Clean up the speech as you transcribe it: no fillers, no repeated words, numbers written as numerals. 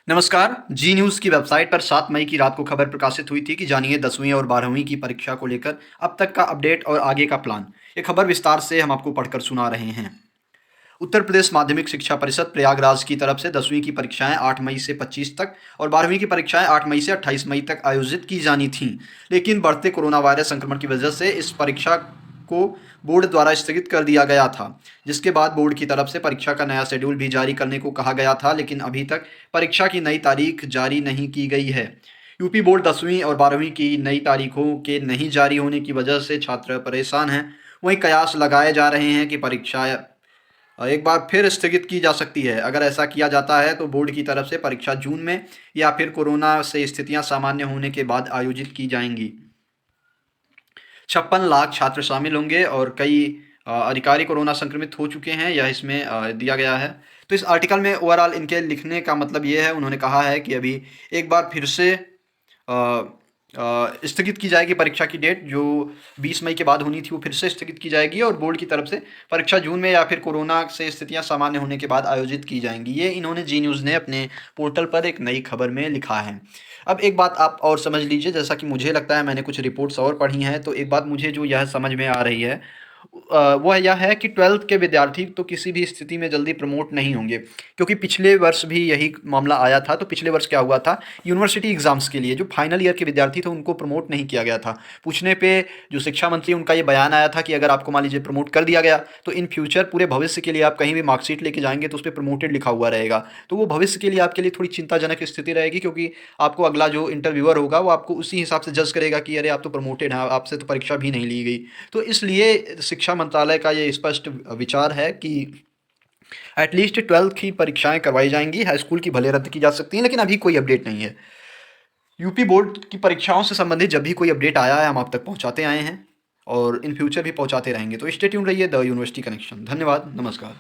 नमस्कार। जी न्यूज़ की वेबसाइट पर 7 मई की रात को खबर प्रकाशित हुई थी कि जानिए 10वीं और 12वीं की परीक्षा को लेकर अब तक का अपडेट और आगे का प्लान। ये खबर विस्तार से हम आपको पढ़कर सुना रहे हैं। उत्तर प्रदेश माध्यमिक शिक्षा परिषद प्रयागराज की तरफ से 10वीं की परीक्षाएं 8 मई से 25 तक और 12वीं की परीक्षाएं 8 मई से 28 मई तक आयोजित की जानी थीं। लेकिन बढ़ते कोरोना वायरस संक्रमण की वजह से इस परीक्षा को बोर्ड द्वारा स्थगित कर दिया गया था, जिसके बाद बोर्ड की तरफ से परीक्षा का नया शेड्यूल भी जारी करने को कहा गया था, लेकिन अभी तक परीक्षा की नई तारीख जारी नहीं की गई है। यूपी बोर्ड 10वीं और 12वीं की नई तारीखों के नहीं जारी होने की वजह से छात्र परेशान हैं। वहीं कयास लगाए जा रहे हैं कि परीक्षा एक बार फिर स्थगित की जा सकती है। अगर ऐसा किया जाता है तो बोर्ड की तरफ से परीक्षा जून में या फिर कोरोना से स्थितियां सामान्य होने के बाद आयोजित की जाएंगी। 56 लाख छात्र शामिल होंगे और कई अधिकारी कोरोना संक्रमित हो चुके हैं, यह इसमें दिया गया है। तो इस आर्टिकल में ओवरऑल इनके लिखने का मतलब ये है, उन्होंने कहा है कि अभी एक बार फिर से स्थगित की जाएगी परीक्षा की डेट, जो 20 मई के बाद होनी थी वो फिर से स्थगित की जाएगी और बोर्ड की तरफ से परीक्षा जून में या फिर कोरोना से स्थितियां सामान्य होने के बाद आयोजित की जाएंगी। ये इन्होंने जी न्यूज़ ने अपने पोर्टल पर एक नई खबर में लिखा है। अब एक बात आप और समझ लीजिए, जैसा कि मुझे लगता है, मैंने कुछ रिपोर्ट्स और पढ़ी हैं, तो एक बात मुझे जो यह समझ में आ रही है वह यह है कि 12th के विद्यार्थी तो किसी भी स्थिति में जल्दी प्रमोट नहीं होंगे, क्योंकि पिछले वर्ष भी यही मामला आया था। तो पिछले वर्ष क्या हुआ था, यूनिवर्सिटी एग्जाम्स के लिए जो फाइनल ईयर के विद्यार्थी थे उनको प्रमोट नहीं किया गया था। पूछने पे जो शिक्षा मंत्री, उनका ये बयान आया था कि अगर आपको मान लीजिए प्रमोट कर दिया गया तो इन फ्यूचर पूरे भविष्य के लिए आप कहीं भी मार्कशीट लेके जाएंगे तो उस पर प्रमोटेड लिखा हुआ रहेगा। तो वो भविष्य के लिए आपके लिए थोड़ी चिंताजनक स्थिति रहेगी, क्योंकि आपको अगला जो इंटरव्यूअर होगा वो आपको उसी हिसाब से जज करेगा कि अरे आप तो प्रमोटेड हैं, आपसे तो परीक्षा भी नहीं ली गई। तो इसलिए शिक्षा मंत्रालय का ये स्पष्ट विचार है कि एटलीस्ट 12th की परीक्षाएं करवाई जाएंगी। हाई स्कूल की भले रद्द की जा सकती हैं, लेकिन अभी कोई अपडेट नहीं है। यूपी बोर्ड की परीक्षाओं से संबंधित जब भी कोई अपडेट आया है हम आप तक पहुंचाते आए हैं और इन फ्यूचर भी पहुंचाते रहेंगे। तो स्टे ट्यून रहिए द यूनिवर्सिटी कनेक्शन। धन्यवाद, नमस्कार।